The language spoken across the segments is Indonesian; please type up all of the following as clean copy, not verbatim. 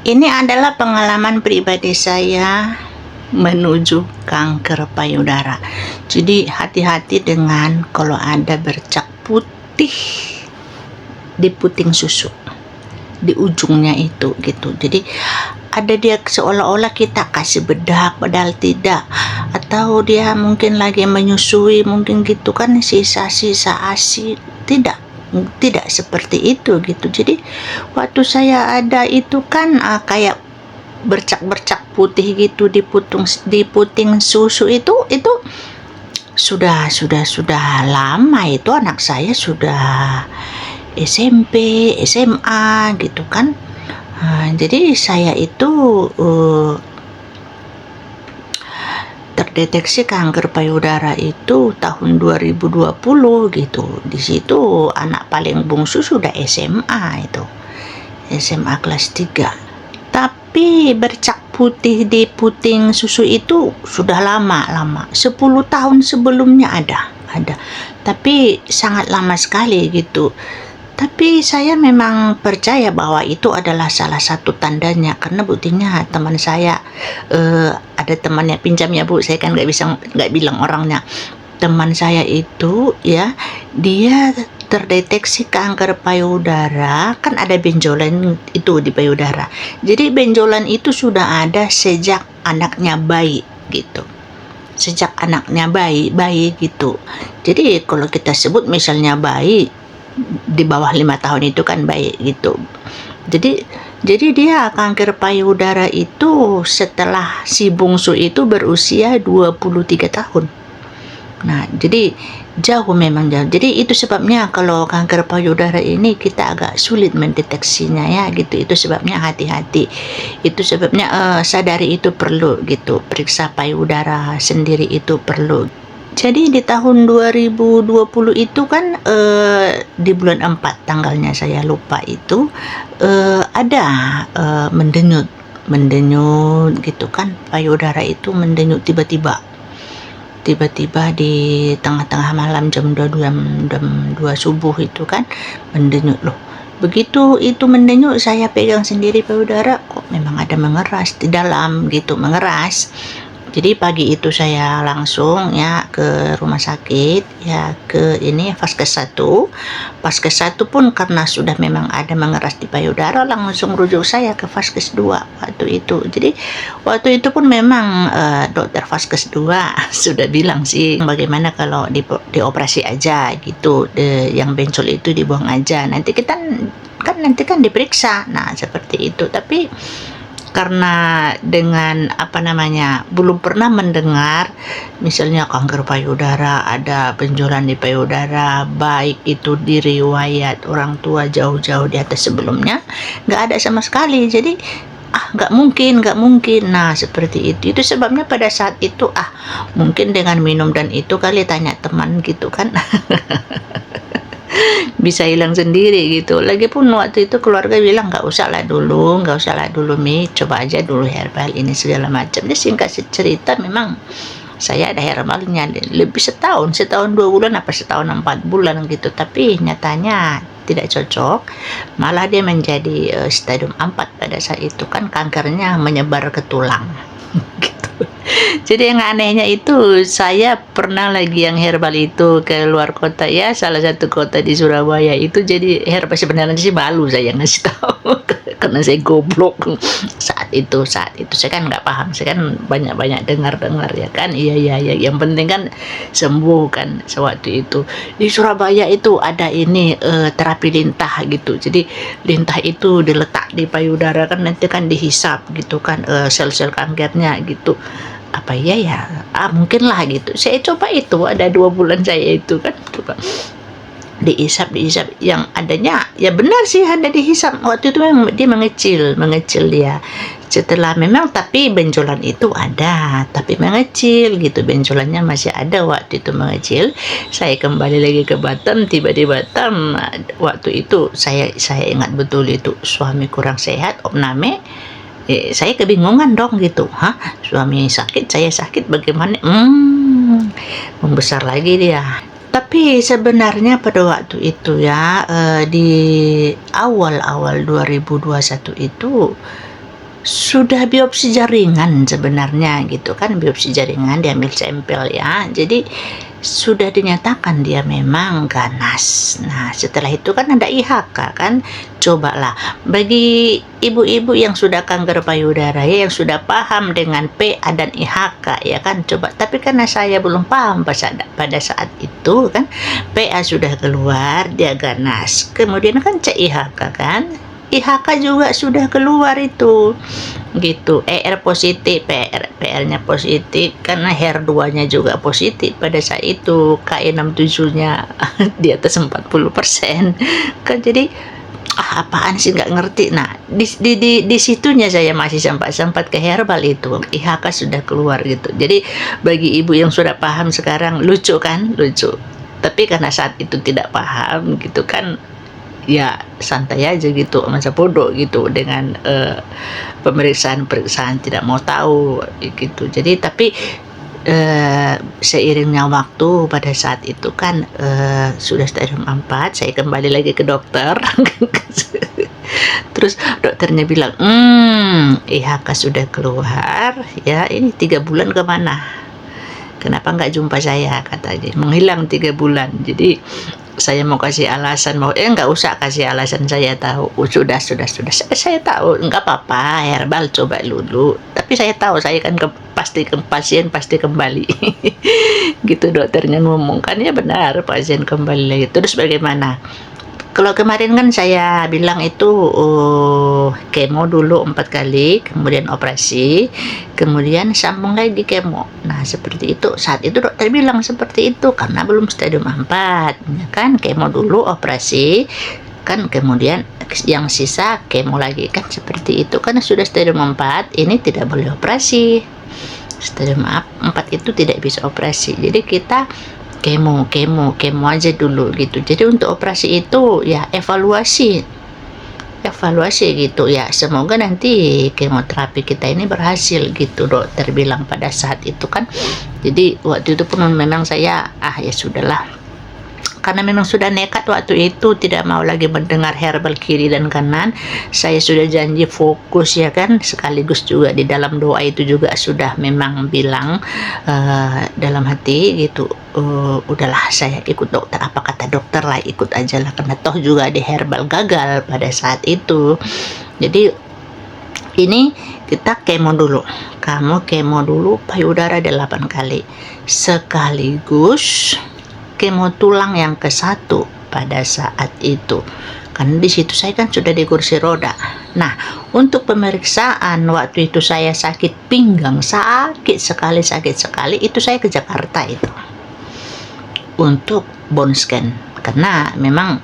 Ini adalah pengalaman pribadi saya menuju kanker payudara. Jadi hati-hati dengan kalau ada bercak putih di puting susu, di ujungnya itu gitu. Jadi ada dia seolah-olah kita kasih bedak padahal tidak, atau dia mungkin lagi menyusui, mungkin gitu kan, sisa-sisa ASI. Tidak seperti itu gitu. Jadi waktu saya ada itu kan kayak bercak-bercak putih gitu di puting susu itu sudah lama. Itu anak saya sudah SMP, SMA gitu kan. Jadi saya itu terdeteksi kanker payudara itu tahun 2020 gitu. Di situ anak paling bungsu sudah SMA, itu SMA kelas 3. Tapi bercak putih di puting susu itu sudah lama 10 tahun sebelumnya ada, tapi sangat lama sekali gitu. Tapi saya memang percaya bahwa itu adalah salah satu tandanya, karena buktinya teman saya, ada temannya, pinjam ya Bu, saya kan nggak bilang orangnya. Teman saya itu ya, dia terdeteksi kanker payudara, kan ada benjolan itu di payudara. Jadi benjolan itu sudah ada sejak anaknya bayi gitu. Sejak anaknya bayi gitu. Jadi kalau kita sebut misalnya bayi di bawah 5 tahun itu kan bayi gitu. Jadi dia kanker payudara itu setelah si bungsu itu berusia 23 tahun. Nah, jadi memang jauh. Jadi itu sebabnya kalau kanker payudara ini kita agak sulit mendeteksinya ya gitu. Itu sebabnya hati-hati. Itu sebabnya sadari itu perlu gitu. Periksa payudara sendiri itu perlu. Jadi di tahun 2020 itu kan di bulan 4 tanggalnya saya lupa itu, ada mendenyut gitu kan, payudara itu mendenyut tiba-tiba di tengah-tengah malam jam 2 subuh itu kan mendenyut. Loh, begitu itu mendenyut, saya pegang sendiri payudara, kok memang ada mengeras di dalam gitu, mengeras. Jadi pagi itu saya langsung ya ke rumah sakit, ya ke ini Vaskes 1. Vaskes 1 pun karena sudah memang ada mengeras di payudara, langsung rujuk saya ke Vaskes 2 waktu itu. Jadi waktu itu pun memang dokter Vaskes 2 sudah bilang sih, bagaimana kalau dioperasi aja gitu, yang bencol itu dibuang aja. Nanti kan diperiksa. Nah, seperti itu. Tapi karena dengan belum pernah mendengar misalnya kanker payudara, ada benjolan di payudara, baik itu diriwayat orang tua jauh-jauh di atas sebelumnya, nggak ada sama sekali. Jadi nggak mungkin. Nah, seperti itu sebabnya pada saat itu mungkin dengan minum dan itu kali, tanya teman gitu kan. Bisa hilang sendiri gitu. Lagipun waktu itu keluarga bilang nggak usah lah dulu Mi, coba aja dulu herbal ini segala macam. Jadi singkat cerita, memang saya ada herbalnya lebih setahun 2 bulan, setahun 4 bulan gitu. Tapi nyatanya tidak cocok, malah dia menjadi stadium 4 pada saat itu kan, kankernya menyebar ke tulang. Jadi yang anehnya itu, saya pernah lagi yang herbal itu ke luar kota ya, salah satu kota di Surabaya itu. Jadi herbal sebenarnya sih malu saya ngasih tahu karena saya goblok saat itu saya kan nggak paham, saya kan banyak dengar ya kan. Iya, yang penting kan sembuh kan. Sewaktu itu di Surabaya itu ada ini terapi lintah gitu. Jadi lintah itu diletak di payudara kan, nanti kan dihisap gitu kan, sel-sel kankernya gitu. Apa ya mungkin lah gitu. Saya coba itu, ada 2 bulan saya itu kan coba dihisap, yang adanya ya benar sih ada dihisap. Waktu itu memang dia mengecil dia setelah memang, tapi benjolan itu ada tapi mengecil gitu, benjolannya masih ada waktu itu mengecil. Saya kembali lagi ke Batam, tiba di Batam waktu itu saya ingat betul itu suami kurang sehat, opname. Saya kebingungan dong gitu, suami sakit, saya sakit, bagaimana? Membesar lagi dia. Tapi sebenarnya pada waktu itu ya, di awal-awal 2021 itu sudah biopsi jaringan sebenarnya gitu kan, biopsi jaringan diambil sampel ya, jadi sudah dinyatakan dia memang ganas. Nah setelah itu kan ada IHK kan, cobalah bagi ibu-ibu yang sudah kanker payudara ya, yang sudah paham dengan PA dan IHK ya kan, coba. Tapi karena saya belum paham pada saat itu kan, PA sudah keluar dia ganas, kemudian kan cek IHK kan, IHK juga sudah keluar itu gitu, ER positif, PR-nya positif karena HER2-nya juga positif pada saat itu, KE67-nya di atas 40% kan. Jadi apaan sih, nggak ngerti. Nah di situnya saya masih sempat ke herbal itu, IHK sudah keluar gitu. Jadi bagi ibu yang sudah paham sekarang lucu kan, lucu. Tapi karena saat itu tidak paham gitu kan, ya santai aja gitu, masa bodoh gitu dengan pemeriksaan tidak mau tahu gitu. Jadi tapi seiringnya waktu pada saat itu kan sudah stadium 4, saya kembali lagi ke dokter. Terus dokternya bilang, IHK sudah keluar ya, ini 3 bulan kemana, kenapa nggak jumpa saya, katanya menghilang 3 bulan. Jadi saya mau kasih alasan, mau nggak usah kasih alasan, saya tahu. Sudah saya tahu, nggak apa-apa, herbal coba dulu. Tapi saya tahu, saya kan pasien pasti kembali. Gitu dokternya ngomong kan, ya benar, pasien kembali lagi. Terus bagaimana? Kalau kemarin kan saya bilang itu kemo dulu 4 kali, kemudian operasi, kemudian sambung lagi kemo. Nah seperti itu, saat itu dokter bilang seperti itu karena belum stadium 4 ya kan, kemo dulu operasi kan, kemudian yang sisa kemo lagi kan, seperti itu. Karena sudah stadium 4 ini tidak boleh operasi, stadium 4 itu tidak bisa operasi, jadi kita kemo aja dulu gitu. Jadi untuk operasi itu ya evaluasi gitu ya, semoga nanti kemoterapi kita ini berhasil gitu, dokter bilang pada saat itu kan. Jadi waktu itu pun memang saya ya sudahlah, karena memang sudah nekat waktu itu, tidak mau lagi mendengar herbal kiri dan kanan. Saya sudah janji fokus ya kan, sekaligus juga di dalam doa itu juga sudah memang bilang dalam hati gitu, udahlah saya ikut dokter, apa kata dokter lah, ikut aja lah, karena toh juga di herbal gagal pada saat itu. Jadi ini kita kemo dulu, kamu kemo dulu payudara 8 kali sekaligus kemo tulang yang ke-1 pada saat itu. Karena di situ saya kan sudah di kursi roda. Nah, untuk pemeriksaan waktu itu saya sakit pinggang, sakit sekali, itu saya ke Jakarta itu untuk bone scan. Karena memang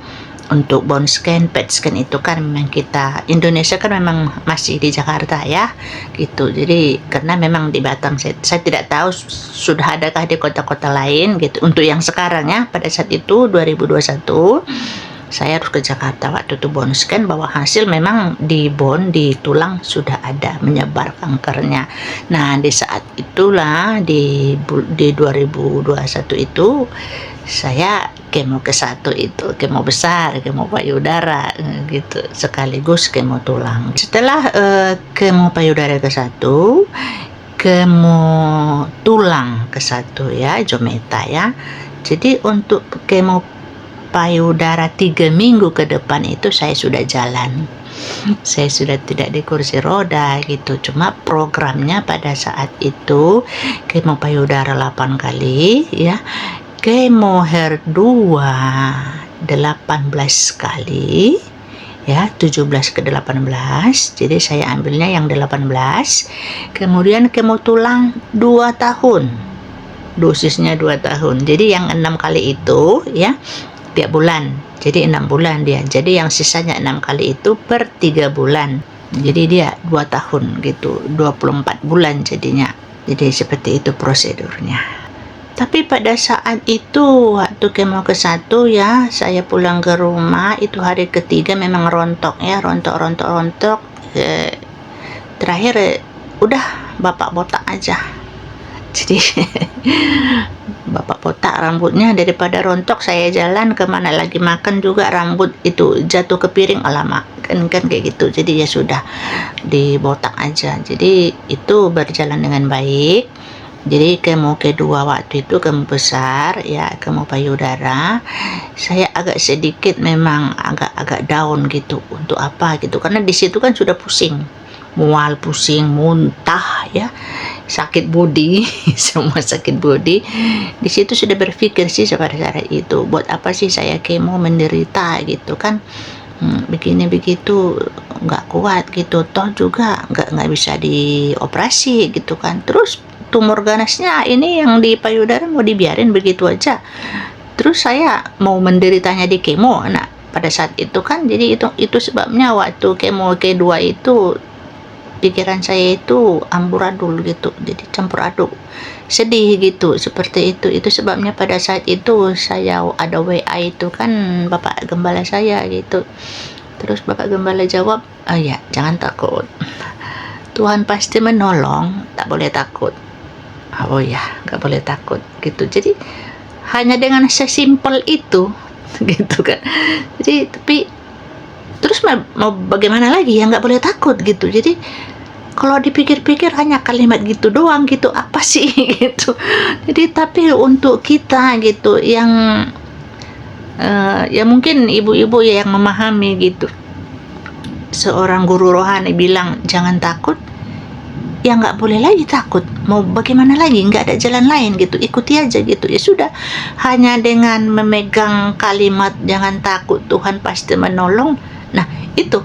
untuk bone scan, PET scan itu kan memang kita Indonesia kan memang masih di Jakarta ya gitu. Jadi karena memang di Batam, saya tidak tahu sudah adakah di kota-kota lain gitu. Untuk yang sekarang ya, pada saat itu 2021 saya harus ke Jakarta waktu itu bone scan, bahwa hasil memang di bone, di tulang sudah ada menyebar kankernya. Nah di saat itulah di 2021 itu saya kemo ke-1 itu, kemo besar, kemo payudara gitu, sekaligus kemo tulang. Setelah kemo payudara ke-1, kemo tulang ke-1 ya, Jometa ya. Jadi untuk kemo payudara 3 minggu ke depan itu saya sudah jalan. Saya sudah tidak di kursi roda gitu. Cuma programnya pada saat itu kemo payudara 8 kali ya, kemo HER2 18 kali ya, 17 ke 18. Jadi saya ambilnya yang 18. Kemudian kemo tulang 2 tahun, dosisnya 2 tahun. Jadi yang 6 kali itu ya tiap bulan, jadi 6 bulan dia. Jadi yang sisanya 6 kali itu per 3 bulan, jadi dia 2 tahun gitu, 24 bulan jadinya. Jadi seperti itu prosedurnya. Tapi pada saat itu waktu kemo ke-1 ya, saya pulang ke rumah itu hari ketiga memang rontok ya, rontok. Terakhir udah bapak botak aja. Jadi bapak botak rambutnya, daripada rontok saya jalan kemana lagi makan juga rambut itu jatuh ke piring, alamak kan kayak gitu. Jadi ya sudah dibotak aja. Jadi itu berjalan dengan baik. Jadi kemo kedua waktu itu kemo besar ya, kemo payudara. Saya agak sedikit memang agak down gitu. Untuk apa gitu? Karena di situ kan sudah pusing, mual, pusing, muntah ya, sakit body, semua sakit body. Di situ sudah berpikir sih pada saat itu, buat apa sih saya kemo menderita gitu kan? Begini begitu nggak kuat gitu, toh juga nggak bisa dioperasi gitu kan. Terus tumor ganasnya ini yang di payudara mau dibiarin begitu aja. Terus saya mau menderitanya di kemo. Nah pada saat itu kan, jadi itu sebabnya waktu kemo kedua itu pikiran saya itu amburadul gitu, jadi campur aduk, sedih gitu, seperti itu sebabnya pada saat itu saya ada WA itu kan Bapak Gembala saya gitu. Terus Bapak Gembala jawab, oh ya jangan takut, Tuhan pasti menolong, tak boleh takut. Oh ya, nggak boleh takut gitu. Jadi hanya dengan sesimpel itu gitu kan. Jadi tapi terus mau bagaimana lagi ya, nggak boleh takut gitu. Jadi kalau dipikir-pikir hanya kalimat gitu doang gitu, apa sih gitu. Jadi tapi untuk kita gitu yang ya mungkin ibu-ibu yang memahami gitu, seorang guru rohani bilang jangan takut, ya nggak boleh lagi takut. Mau bagaimana lagi, nggak ada jalan lain gitu, ikuti aja gitu. Ya sudah, hanya dengan memegang kalimat jangan takut Tuhan pasti menolong. Nah itu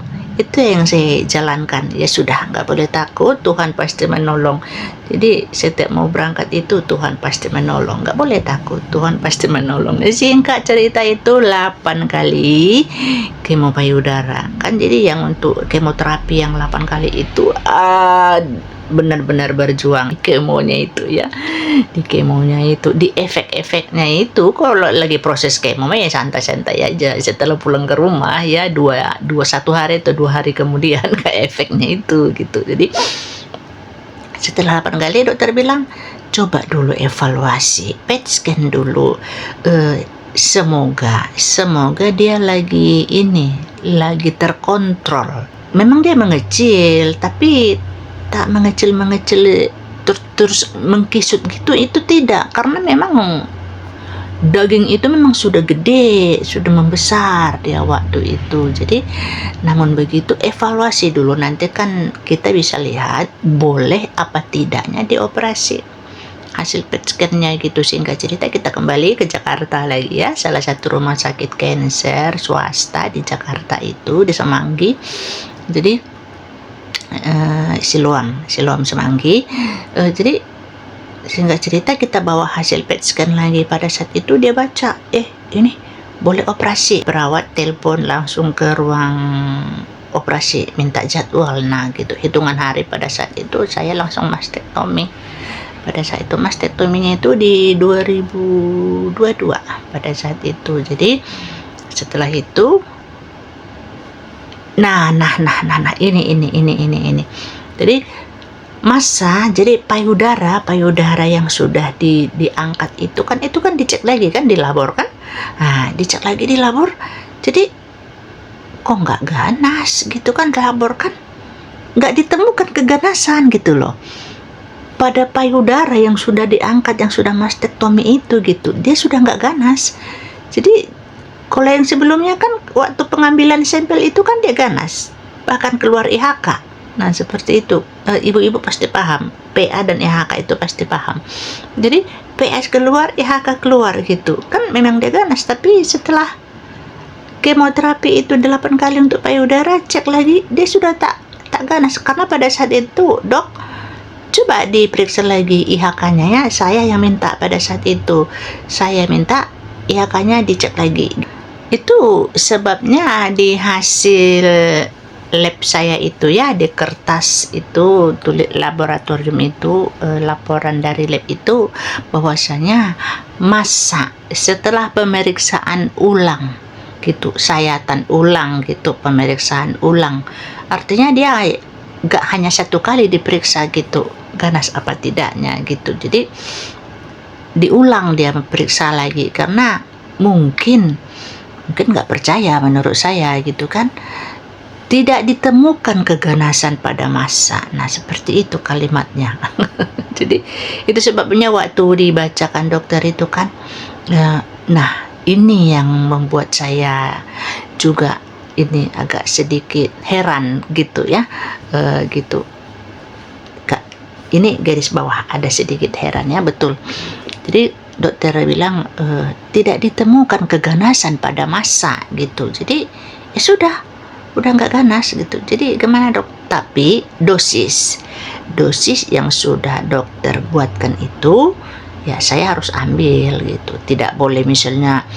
yang saya jalankan. Ya sudah, nggak boleh takut, Tuhan pasti menolong. Jadi setiap mau berangkat itu Tuhan pasti menolong, nggak boleh takut, Tuhan pasti menolong. Singkat cerita itu 8 kali kemo payudara kan. Jadi yang untuk kemoterapi yang 8 kali itu benar-benar berjuang kemonya itu ya. Di kemonya itu, di efek-efeknya itu, kalau lagi proses kemo ya santai-santai aja. Setelah pulang ke rumah ya 1 hari atau 2 hari kemudian kayak efeknya itu gitu. Jadi setelah 8 kali dokter bilang coba dulu evaluasi, PET scan dulu. Semoga dia lagi terkontrol. Memang dia mengecil, tapi tak mengecil terus mengkisut gitu, itu tidak, karena memang daging itu memang sudah gede, sudah membesar dia waktu itu. Jadi namun begitu evaluasi dulu, nanti kan kita bisa lihat boleh apa tidaknya dioperasi, hasil PET scan-nya gitu. Singkat cerita kita kembali ke Jakarta lagi ya, salah satu rumah sakit kanker swasta di Jakarta itu, di Semanggi. Jadi Siloam Semanggi. Jadi singkat cerita kita bawa hasil PET scan lagi. Pada saat itu dia baca, ini boleh operasi. Perawat telepon langsung ke ruang operasi, minta jadwal. Nah gitu, hitungan hari pada saat itu saya langsung mastektomi. Pada saat itu mastektominya itu di 2022 pada saat itu. Jadi setelah itu Nah, ini. Jadi jadi payudara yang sudah diangkat itu kan dicek lagi kan di labor kan. Nah, dicek lagi di labor. Jadi kok nggak ganas gitu kan, labor kan nggak ditemukan keganasan gitu loh. Pada payudara yang sudah diangkat, yang sudah mastektomi itu gitu, dia sudah nggak ganas. Jadi kalau yang sebelumnya kan waktu pengambilan sampel itu kan dia ganas, bahkan keluar IHK. Nah seperti itu, ibu-ibu pasti paham, PA dan IHK itu pasti paham. Jadi PA keluar, IHK keluar gitu, kan memang dia ganas. Tapi setelah kemoterapi itu 8 kali untuk payudara, cek lagi dia sudah tak ganas. Karena pada saat itu dok, coba diperiksa lagi IHK-nya ya. Saya yang minta pada saat itu, saya minta IHK-nya dicek lagi. Itu sebabnya di hasil lab saya itu ya, di kertas itu tulis laboratorium itu, laporan dari lab itu bahwasanya masa setelah pemeriksaan ulang gitu, sayatan ulang gitu, pemeriksaan ulang, artinya dia gak hanya 1 kali diperiksa gitu ganas apa tidaknya gitu. Jadi diulang dia memeriksa lagi, karena mungkin nggak percaya menurut saya gitu kan. tidak ditemukan keganasan pada masa. Nah, seperti itu kalimatnya. Jadi itu sebabnya waktu dibacakan dokter itu kan, nah ini yang membuat saya juga ini agak sedikit heran gitu ya, gitu. Ini garis bawah ada sedikit heran ya, betul. Jadi dokter bilang tidak ditemukan keganasan pada masa gitu. Jadi ya sudah nggak ganas gitu. Jadi gimana dok? Tapi dosis yang sudah dokter buatkan itu ya saya harus ambil gitu. Tidak boleh misalnya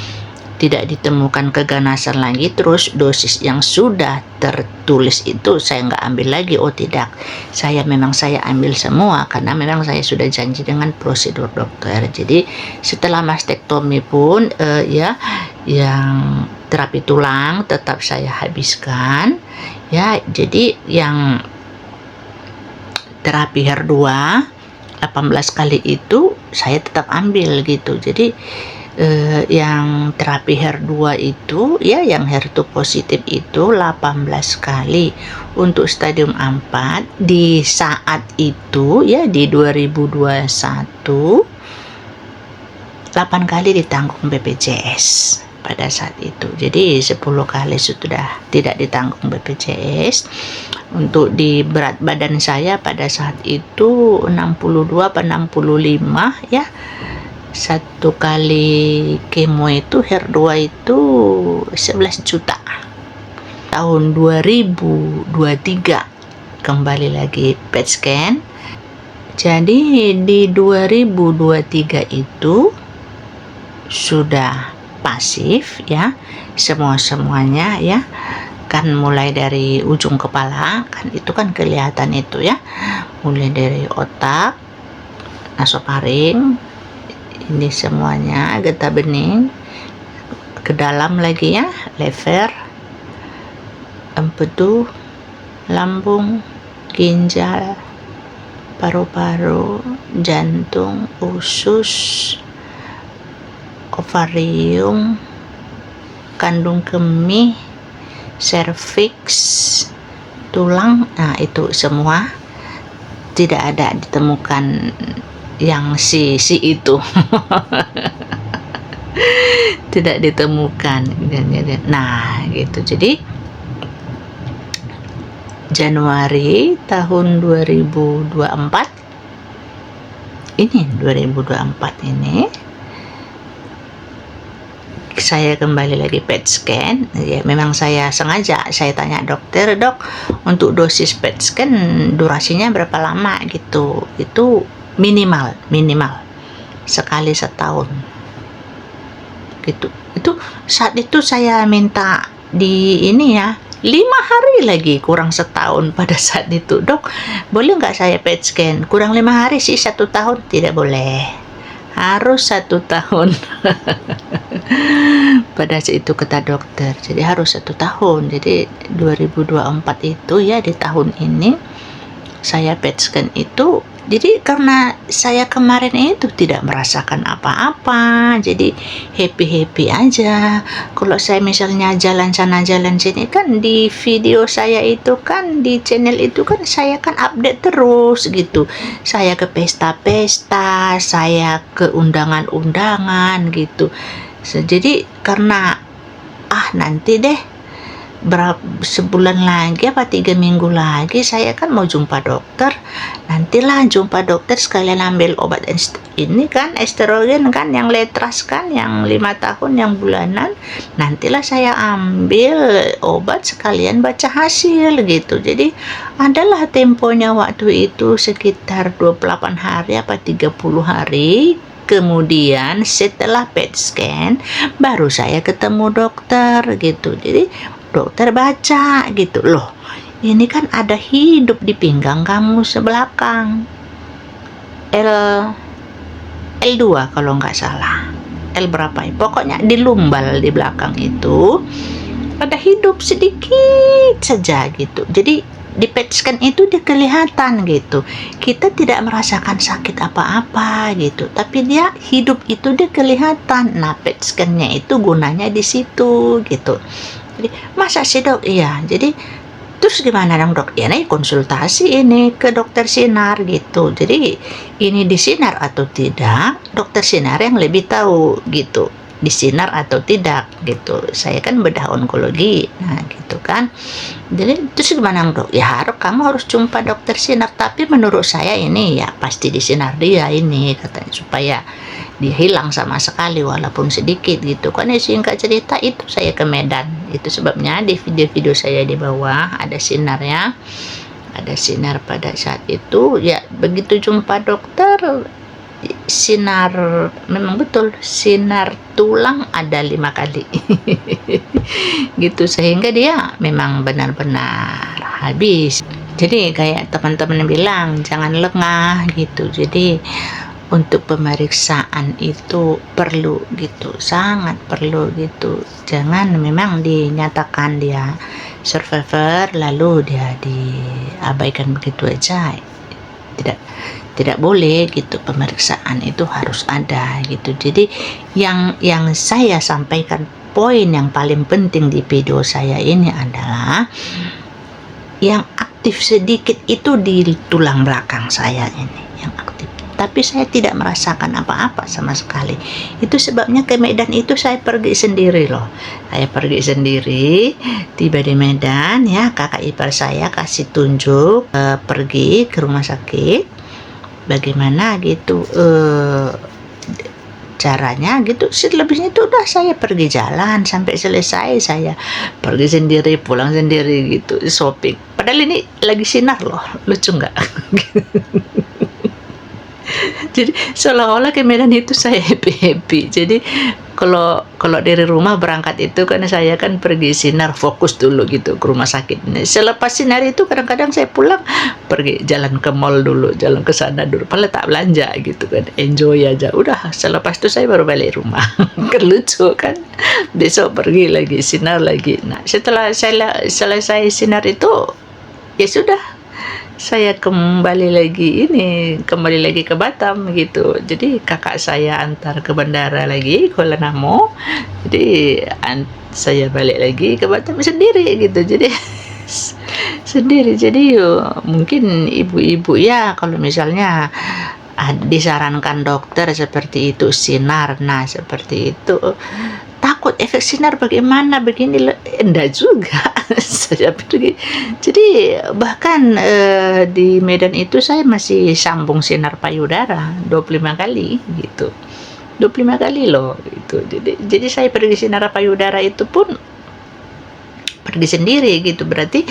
tidak ditemukan keganasan lagi, terus dosis yang sudah tertulis itu saya nggak ambil lagi. Oh tidak, saya ambil semua karena memang saya sudah janji dengan prosedur dokter. Jadi setelah mastektomi pun ya yang terapi tulang tetap saya habiskan ya. Jadi yang terapi HER2 18 kali itu saya tetap ambil gitu. Jadi yang terapi HER2 itu ya, yang HER2 positif itu 18 kali untuk stadium 4 di saat itu ya, di 2021 8 kali ditanggung BPJS pada saat itu. Jadi 10 kali sudah tidak ditanggung BPJS. Untuk di berat badan saya pada saat itu 62 atau 65 ya. Satu kali kemo itu HER2 itu 11 juta. Tahun 2023 kembali lagi PET scan. Jadi di 2023 itu sudah pasif ya, semuanya ya. Kan mulai dari ujung kepala kan itu kan kelihatan itu ya. Mulai dari otak, nasofaring, ini semuanya getah bening, ke dalam lagi ya, lever, empedu, lambung, ginjal, paru-paru, jantung, usus, ovarium, kandung kemih, serviks, tulang. Nah itu semua tidak ada ditemukan yang si itu. Tidak ditemukan. Nah gitu. Jadi Januari tahun 2024 ini saya kembali lagi PET scan ya. Memang saya sengaja saya tanya dokter, dok untuk dosis PET scan durasinya berapa lama gitu. Itu minimal sekali setahun gitu. Itu saat itu saya minta di ini ya 5 hari lagi kurang setahun. Pada saat itu, dok boleh nggak saya PET scan kurang 5 hari sih, 1 tahun? Tidak boleh, harus 1 tahun. Pada saat itu kata dokter, jadi harus 1 tahun. Jadi 2024 itu ya, di tahun ini saya PET scan itu. Jadi karena saya kemarin itu tidak merasakan apa-apa, jadi happy aja. Kalau saya misalnya jalan sana jalan sini kan, di video saya itu kan, di channel itu kan saya kan update terus gitu. Saya ke pesta-pesta, saya ke undangan-undangan gitu. Jadi karena nanti deh sebulan lagi apa 3 minggu lagi saya kan mau jumpa dokter, nantilah jumpa dokter sekalian ambil obat ini kan, estrogen kan, yang letras kan, yang 5 tahun yang bulanan, nantilah saya ambil obat sekalian baca hasil gitu. Jadi adalah temponya waktu itu sekitar 28 hari apa 30 hari. Kemudian setelah PET scan baru saya ketemu dokter gitu. Jadi dokter baca gitu, loh ini kan ada hidup di pinggang kamu sebelakang, L2 kalau nggak salah, L berapa ya, pokoknya di lumbal di belakang itu ada hidup sedikit saja gitu. Jadi di PET scan itu dia kelihatan gitu, kita tidak merasakan sakit apa-apa gitu, tapi dia hidup itu dia kelihatan. Nah PET scan-nya itu gunanya di situ gitu. Jadi masa sih dok? Iya, jadi Terus gimana dong dok? Ya nih konsultasi ini ke dokter sinar gitu. Jadi ini disinar atau tidak, dokter sinar yang lebih tahu gitu. Disinar atau tidak gitu. Saya kan bedah onkologi, nah gitu kan. Jadi terus gimana dok? Ya kamu harus jumpa dokter sinar. Tapi menurut saya ini ya pasti disinar dia ini katanya supaya dia hilang sama sekali walaupun sedikit gitu kan. Ya singkat cerita itu saya ke Medan, itu sebabnya di video-video saya di bawah ada sinarnya, ada sinar pada saat itu. Ya begitu jumpa dokter, sinar memang betul sinar tulang ada 5 kali gitu, sehingga dia memang benar-benar habis. Jadi kayak teman-teman bilang jangan lengah gitu. Jadi untuk pemeriksaan itu perlu gitu, sangat perlu gitu. Jangan memang dinyatakan dia survivor lalu dia diabaikan begitu aja. Tidak boleh gitu, pemeriksaan itu harus ada gitu. Jadi yang saya sampaikan, poin yang paling penting di video saya ini adalah yang aktif sedikit itu di tulang belakang saya ini yang aktif, tapi saya tidak merasakan apa-apa sama sekali. Itu sebabnya ke Medan itu saya pergi sendiri loh. Saya pergi sendiri, tiba di Medan ya, kakak ipar saya kasih tunjuk, pergi ke rumah sakit bagaimana gitu caranya gitu. Selebihnya itu udah saya pergi jalan sampai selesai, saya pergi sendiri, pulang sendiri gitu, shopping. Padahal ini lagi sinar loh, lucu nggak? Jadi seolah-olah ke Medan itu saya happy. Jadi kalau dari rumah berangkat itu karena saya kan pergi sinar, fokus dulu gitu ke rumah sakit. Nah, selepas sinar itu kadang-kadang saya pulang pergi jalan ke mall dulu, jalan ke sana dulu, padahal tak belanja gitu kan, enjoy aja. Udah selepas itu saya baru balik rumah. Kan lucu kan, besok pergi lagi sinar lagi. Nah setelah saya selesai sinar itu ya sudah, saya kembali lagi ke Batam gitu. Jadi kakak saya antar ke bandara lagi Kuala Namu, jadi saya balik lagi ke Batam sendiri gitu. Jadi sendiri. Jadi mungkin ibu-ibu ya kalau misalnya disarankan dokter seperti itu sinar, nah seperti itu takut efek sinar bagaimana begini, enggak juga. Saya pergi, jadi bahkan di Medan itu saya masih sambung sinar payudara 25 kali gitu, 25 kali loh itu. Jadi saya pergi sinar payudara itu pun pergi sendiri gitu, berarti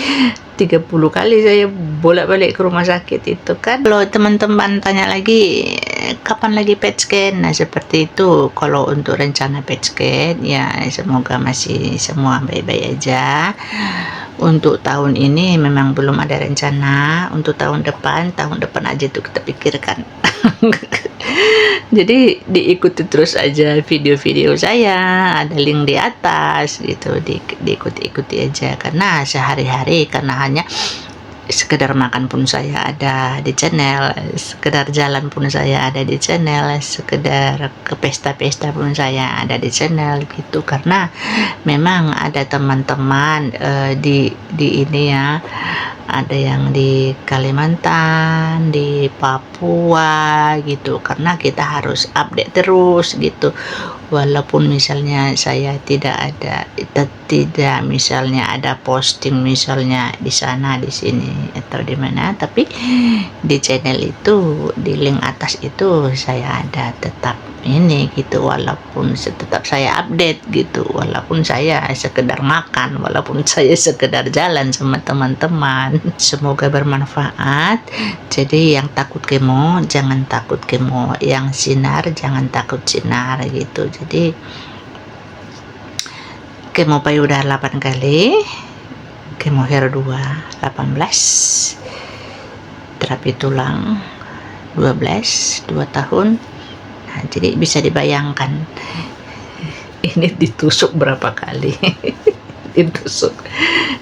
30 kali saya bolak-balik ke rumah sakit itu kan. Kalau teman-teman tanya lagi kapan lagi PET scan, nah seperti itu. Kalau untuk rencana PET scan ya semoga masih semua baik-baik aja. Untuk tahun ini memang belum ada rencana, untuk tahun depan aja tuh kita pikirkan. Jadi diikuti terus aja video-video saya, ada link di atas gitu, diikuti aja. Karena sehari-hari, karena hanya sekedar makan pun saya ada di channel, sekedar jalan pun saya ada di channel, sekedar ke pesta-pesta pun saya ada di channel gitu. Karena memang ada teman-teman di ini ya, ada yang di Kalimantan, di Papua gitu. Karena kita harus update terus gitu, walaupun misalnya saya tidak misalnya ada posting misalnya di sana di sini atau di mana, tapi di channel itu di link atas itu saya ada tetap ini gitu, walaupun tetap saya update gitu, walaupun saya sekedar makan, walaupun saya sekedar jalan sama teman-teman. Semoga bermanfaat. Jadi yang takut kemo jangan takut kemo, yang sinar jangan takut sinar gitu. Jadi kemo payudara 8 kali, kemo hair 2 18, terapi tulang 12 2 tahun. Nah, jadi bisa dibayangkan ini ditusuk berapa kali. Ditusuk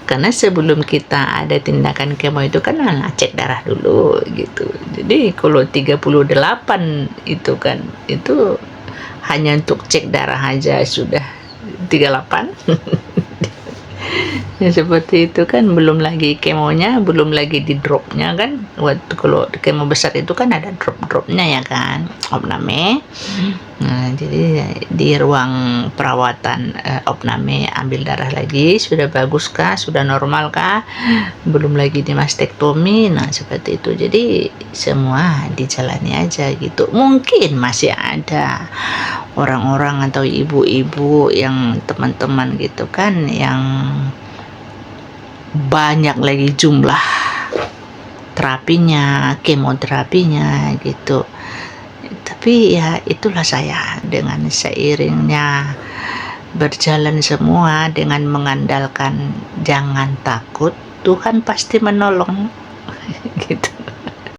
karena sebelum kita ada tindakan kemo itu kan cek darah dulu gitu. Jadi kalau 38 itu kan itu hanya untuk cek darah aja sudah 38. Ya seperti itu kan, belum lagi kemonya, belum lagi di dropnya kan. Waktu kalau kemo besar itu kan ada drop-dropnya ya kan, opname. Nah, jadi di ruang perawatan opname ambil darah lagi, sudah bagus kah, sudah normal kah, belum lagi di mastektomi. Nah seperti itu, jadi semua dijalani aja gitu. Mungkin masih ada orang-orang atau ibu-ibu yang teman-teman gitu kan, yang banyak lagi jumlah terapinya, kemoterapinya gitu. Tapi ya itulah saya, dengan seiringnya berjalan semua dengan mengandalkan jangan takut, Tuhan pasti menolong.